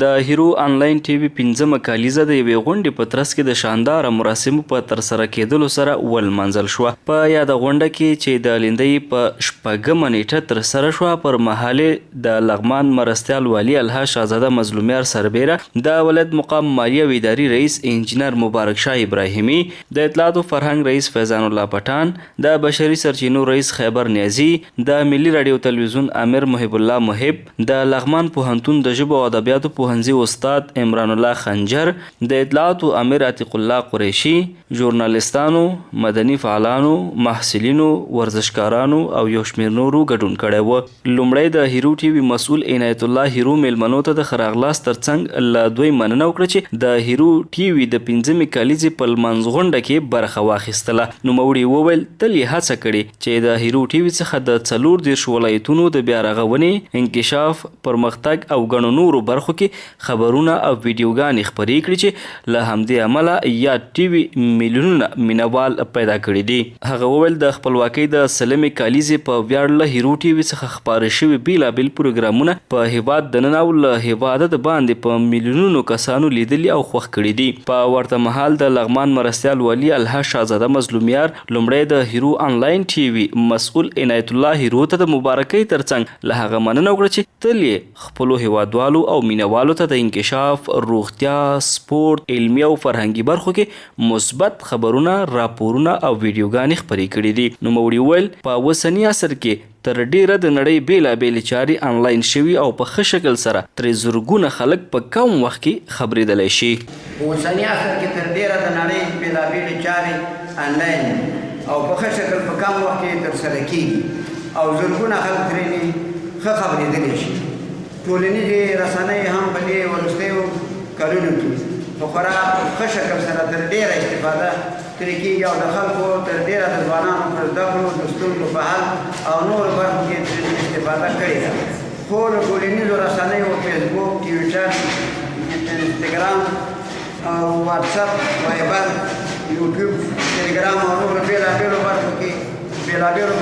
د هیرو آنلاین ټي وي 15مه کالیزه د یوې غونډې په ترڅ کې د شانداره مراسمو په ترسره کېدلو سره ولمانځل شوه. په یاده غونډه کې چې د لیندۍ په 6مه نیټه ترسره شوه پر مهالې د لغمان مرستیال والي الها شاهزاده مظلومیار سربیره، د ولایت مقام مالیه و اداري رئیس انجینر مبارک شاه ابراهیمي، د اطلاعات و فرهنګ رئیس فیضان الله پټان، د بشري سرچینو رئیس خیبر نیازي، د ملي راډیو تلویزیون امیر محب الله محب، د لغمان پوهنتون د ژبو او ادبیاتو پوهنځي استاد عمران الله خنجر، د اطلاعاتو امیر عتیق الله قریشي، ژورنالیستانو، مدني فعالانو، محصلینو، ورزشکارانو او یو شمېر نورو ګډون کړی و. لومړی د هیرو ټي وي مسؤل عنایت الله هیرو میلمنو ته د ښه راغلاست ترڅنګ له دوی مننه وکړه چې د هیرو ټي وي د 15مې کالیزې په لمانځ غونډه کې برخه واخیستله. نوموړي وویل تل یې هڅه کړې چې د هیرو ټي وي څخه د 34 ولایتونو د بیا رغونې، انکشاف، پرمختګ او ګڼو نورو برخو کې خبرونه او ویډیوګانې خپرې کړي چې له همدې امله یا ټي وي میلیونونه مینوال پیدا کړي دي. هغه وویل د خپلواکۍ د 30مې کالیزې په ویاړ له هیرو ټي وي څخه خپاره شوي بیلابیل پروګرامونه په هیواد دننه او له هیواده د باندې په میلیونونو کسانو لیدلي او خوښ کړي دي. په ورته مهال د لغمان مرستیال والي الها شاهزاده مظلومیار لومړی د هیرو آنلاین ټي وي مسؤل عنایت الله هیرو ته د مبارکۍ ترڅنګ له هغه مننه وکړه چې تل یې خپلو هیوادوالو او مینوالو ته د انکشاف، روغتیا، سپورت، علمي او فرهنګي برخو کې مثبت خبرونه، راپورونه او ویډیوګانې خپرې کړي دي. نوموړي وویل په اوسني عصر کې تر ډیره د نړۍ بیلابیلې چارې آنلاین شوي او په ښه شکل سره ترې زرګونه خلک په کم وخت کې خبرېدلی شي. په اوسني عصر کې تر ډیره د نړۍ بیلابیلې چارې آنلاین او په ښه شکل په کم وخت کې ترسره کیږي او زرګونه خلک ترې ښه خبرېدلی شي. ټولنیزې رسنۍ هم په دې وروستیو کلونو کې په خورا ښه شکل سره تر ډیره استفاده ترې کېږي او د خلکو تر ډیره د ځوانانو پر زده کړو، د ستونزو په حل او نورو برخو کې ترې استفاده کړې ده. خو د ټولنیزو رسنیو فیسبوک، ټویټر، انسټاګرام، واتساپ، وایبر، یوټیوب، ټلګرام او نورو بېلابېلو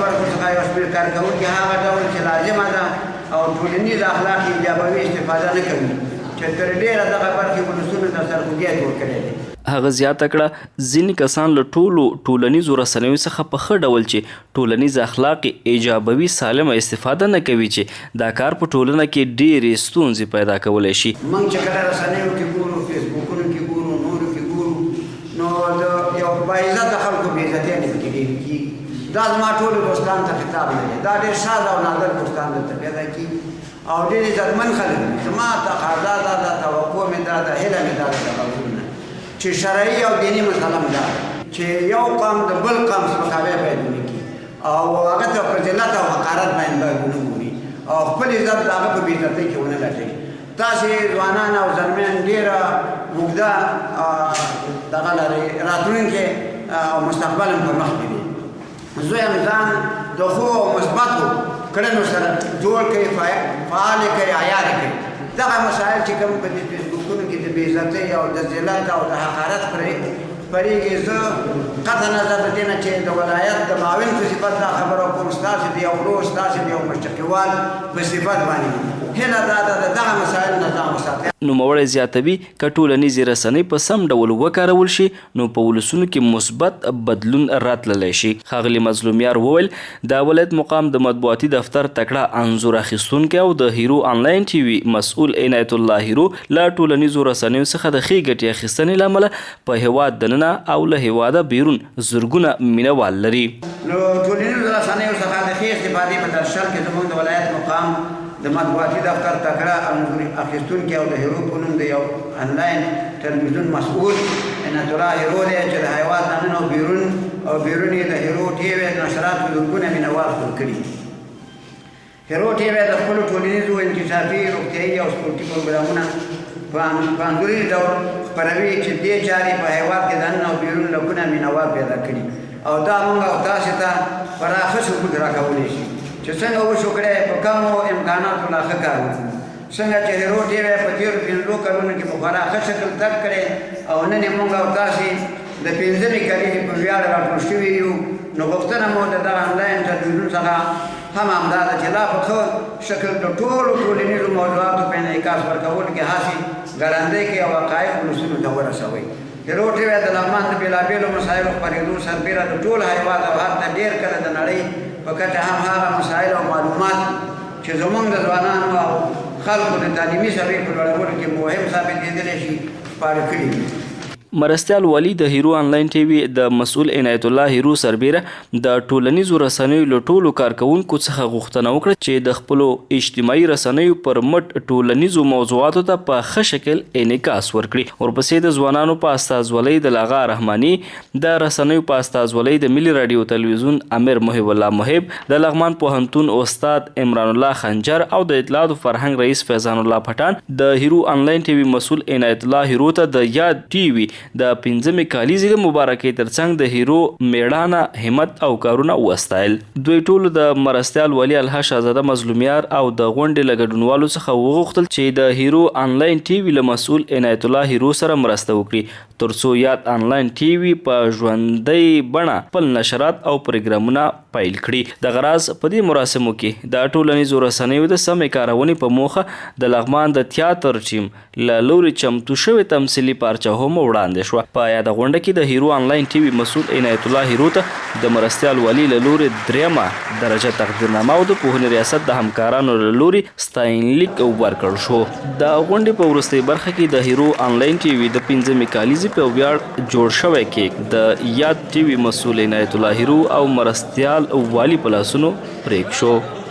برخو څخه یو شمېر کارکوونکي هغه ډول چې لازمه ده او ټولنیز اخلاق ایجابوي استفاده نه کوي چې تر ډیره دغه برخې ولسونو ته سرخوږی جوړ کړی دی. هغه زیاته کړه ځینې کسان له ټولو ټولنیزو رسنیو څخه په ښه ډول چې ټولنیز اخلاق ایجابوي سالمه استفاده نه کوي چې دا کار په ټولنه کې ډېرې ستونزې پیدا کولی شي. موږ چې کله رسنیو کې ګورو، فیسبوکونو کې ګورو، نورو کې ګورو، نو د یو باعزته خلکو بېعزتیانې پکې ډېرې کېږي. دا زما ټولو دوستانو ته خطاب نه دی، دا ډېر شاده او نادر دوستان دلته پیدا کېږي او ډېر عزتمن خلک دي. زما تقاضا دا ده، توقع مې دا ده، هیله مې دا ده د غوږونو نه چې شرعي او دیني مسله مې دا ده چې یو قوم د بل قوم سپکاوی باید ونه کړي او هغه ته په ذلت او حقارت باندې باید ونه ګوري او خپل عزت د هغه په بېعزتۍ کې ونه لټوي. تاسې ځوانان او زلمیان ډېره اوږده دغه لرئ، راتلونکی او مستقبل هم په مخ کې دی. زه یم ځان د ښو او مثبتو کړنو سره جوړ کړئ، فعال کړئ، عیار کړئ. دغه مسایل چې کوم په دې فیسبوکونو کې د بېعزتۍ او د ذلت او د حقارت خپرېږي، زه قطع نظر د دې نه چې د ولایت د معاون په صفت دا خبره کوم، ستاسې د یو ورور، ستاسې د یو مشرقیوال په صفت باندې هیله دا ده د دغه مسایلو نه ځان وساتئ. نوموړی زیاتوي که ټولنیزې رسنۍ په سم ډول وکارول شي نو په ولسونو کې مثبت بدلون راتللی شي. ښاغلي مظلومیار وویل د ولایت مقام د مطبوعاتي دفتر تکړه انځور اخیستونکی او د هیرو آنلاین ټي وي مسؤل عنایت الله هیرو له ټولنیزو رسنیو څخه د ښې ګټې اخیستنې له امله په هیواد دننه او له هیواده بیرون زرګونه مینوال لري. نو ټولنیزو رسنیو څخه د ښې استفادې په درشل کې زموږ د ولایت مقام د مطبوعاتي دفتر تکړه انځور اخیستونکی او د هیرو په نوم د یو آنلاین تلویزیون مسؤول عنایت الله هیرو دی چې د هیواد دننه او بیرون یې د هیرو ټي وي نشراتو زرګونه مینوال خپل کړي. هیرو ټي وي د خپلو ټولنیزو، انکشافي، روغتیایي او سپورتي پروګرامونه په انځوریز ډول خپروي چې دې چارې په هیواد کې دننه او بیرون لکونه مینوال پیدا کړي او دا موږ او تاسې ته پراخه ثبوت راکولی شي چې څنګه وشو کړی په کمو امکاناتو لا ښه کار وکړو. څنګه چې هیرو ټي وي په تېرو 15 کلونو کې په خورا ښه شکل تګ کړی او نن یې موږ او تاسې د 15مې کلیزې په ویاړ راټول شوي یو. نو غوښتنه مو د دغه آنلاین تلویزیون څخه هم همدا ده چې لا په ښه شکل د ټولو ټولنیزو موضوعاتو په انعکاس ورکولو کې هسې ګړندی کې او حقایق ولسونو ته ورسوئ. چې روټي وی د لغمان د بېلابېلو مسایلو خپرېدو سربېره د ټول هېواد او هر ته ډېر کله د نړۍ په کچه هم هغه مسایل او معلومات چې زموږ د ځوانانو او خلکو د تعلیمي سویې په لوړولو کې مهم ثابتېدلی شي خپاره کړي دي. مرستیال والی د هیرو آنلاین ټي وي د مسؤل عنایت الله هیرو سربیره د ټولنیزو رسنیو له ټولو کارکونکو څخه غوښتنه وکړه چې د خپلو اجتماعي رسنیو پر مټ ټولنیزو موضوعاتو ته په ښه شکل انعکاس ورکړي. ورپسې د ځوانانو په استازولۍ د لاغا رحماني، د رسنیو په استازولۍ د ملي راډیو تلویزیون امیر محب الله محب، د لغمان پوهنتون استاد عمران الله خنجر او د اطلاعات فرهنګ رئیس فیضان الله پټان د هیرو آنلاین ټي وي مسؤل عنایت الله هیرو ته د یاد ټي وي د 15مې کالیزې د مبارکۍ ترڅنګ د هیرو میړانه، همت او کارونه وستایل. دوی ټولو د مرستیال ولی الله شهزاده مظلومیار او د غونډې له ګډونوالو څخه وغوښتل چې د هیرو آنلاین ټي وي له مسؤل عنایت الله هیرو سره مرسته وکړي ترڅو یاد آنلاین ټي وي په ژوندۍ بڼه خپل نشرات او پروګرامونه پیل کړي. د غراز په دې مراسمو کې د ټولنیزو رسنیو د سمې کارونې په موخه د لغمان د تیاتر ټیم له لوري چمتو شوې تمثیلي پارچه هم وړاندې شوه. په یاده غونډه کې د هیرو آنلاین ټي وي مسؤل عنایت الله هیرو ته د مرستیال والي له لوري 3مه درجه تقدیرنامه او د پوهنې ریاست د همکارانو له لوري ستاینلیک ورکړل شو. د غونډې په وروستۍ برخه کې د هیرو آنلاین ټي وي د 15مې کالیزې په ویاړ جوړ شوی کیک د یاد ټي وي مسؤل عنایت الله هیرو او مرستیال والي په لاسونو پرېښود شو.